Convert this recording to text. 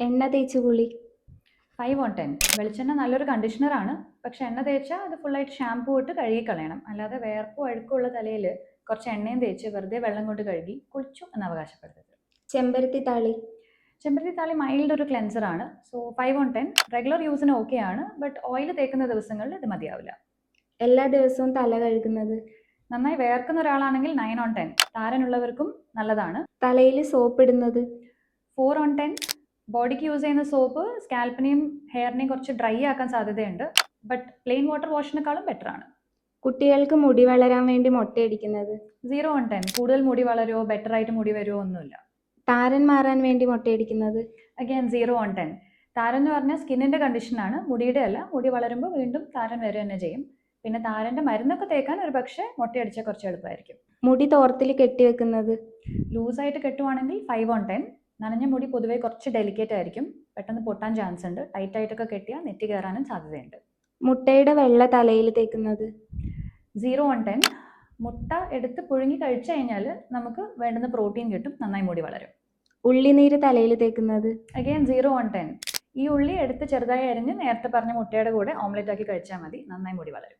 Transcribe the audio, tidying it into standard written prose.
എണ്ണ തേച്ച് കുളി. 5/10. വെളിച്ചെണ്ണ നല്ലൊരു കണ്ടീഷണറാണ്, പക്ഷെ എണ്ണ തേച്ചാൽ അത് ഫുള്ളായിട്ട് ഷാമ്പൂ ഇട്ട് കഴുകി കളയണം. അല്ലാതെ വേർപ്പോ അഴുക്കുള്ള തലയിൽ കുറച്ച് എണ്ണയും തേച്ച് വെറുതെ വെള്ളം കൊണ്ട് കഴുകി കുളിച്ചു എന്ന് അവകാശപ്പെടരുത്. ചെമ്പരത്തി താളി. ചെമ്പരത്തി താളി മൈൽഡ് ഒരു ക്ലെൻസറാണ്. സോ 5/10 റെഗുലർ യൂസിന് ഓക്കെ ആണ്, ബട്ട് ഓയിൽ തേക്കുന്ന ദിവസങ്ങളിൽ ഇത് മതിയാവില്ല. എല്ലാ ദിവസവും തല കഴുകുന്നത്. നന്നായി വേർക്കുന്ന ഒരാളാണെങ്കിൽ 9/10. താരനുള്ളവർക്കും നല്ലതാണ്. തലയിൽ സോപ്പ് ഇടുന്നത്. 4/10. ബോഡിക്ക് യൂസ് ചെയ്യുന്ന സോപ്പ് സ്കാൽപ്പിനെയും ഹെയറിനെയും കുറച്ച് ഡ്രൈ ആക്കാൻ സാധ്യതയുണ്ട്, ബട്ട് പ്ലെയിൻ വാട്ടർ വാഷിനേക്കാളും ബെറ്റർ ആണ്. കുട്ടികൾക്ക് മുടി വളരാൻ വേണ്ടി മുട്ടയടിക്കുന്നത്. 0/10. കൂടുതൽ മുടി വളരുമോ, ബെറ്റർ ആയിട്ട് മുടി വരുമോ ഒന്നുമില്ല. താരൻ മാറാൻ വേണ്ടി മുട്ടയടിക്കുന്നത്. അഗൈൻ 0/10. താരൻ എന്ന് പറഞ്ഞാൽ സ്കിന്നിന്റെ കണ്ടീഷനാണ്, മുടിയുടെ അല്ല. മുടി വളരുമ്പോൾ വീണ്ടും താരൻ വരിക തന്നെ ചെയ്യും. പിന്നെ താരന്റെ മരുന്നൊക്കെ തേക്കാൻ ഒരു പക്ഷേ മുട്ടയടിച്ചാൽ കുറച്ച് എളുപ്പമായിരിക്കും. മുടി തോർത്തിൽ കെട്ടിവെക്കുന്നത്. ലൂസായിട്ട് കെട്ടുവാണെങ്കിൽ 5/10. നനഞ്ഞ മുടി പൊതുവെ കുറച്ച് ഡെലിക്കേറ്റ് ആയിരിക്കും, പെട്ടെന്ന് പൊട്ടാൻ ചാൻസ് ഉണ്ട്. ടൈറ്റ് ആയിട്ടൊക്കെ കെട്ടിയാൽ നെറ്റി കയറാനും സാധ്യതയുണ്ട്. മുട്ടയുടെ വെള്ള തലയിൽ തേക്കുന്നത്. 0/10. മുട്ട എടുത്ത് പുഴുങ്ങി കഴിച്ചു കഴിഞ്ഞാൽ നമുക്ക് വേണ്ടുന്ന പ്രോട്ടീൻ കിട്ടും, നന്നായി മുടി വളരും. ഉള്ളിനീര് തലയിൽ തേക്കുന്നത്. അഗൈൻ 0/10. ഈ ഉള്ളി എടുത്ത് ചെറുതായി അരിഞ്ഞ് നേരത്തെ പറഞ്ഞ മുട്ടയുടെ കൂടെ ഓംലെറ്റ് ആക്കി കഴിച്ചാൽ മതി, നന്നായി മുടി വളരും.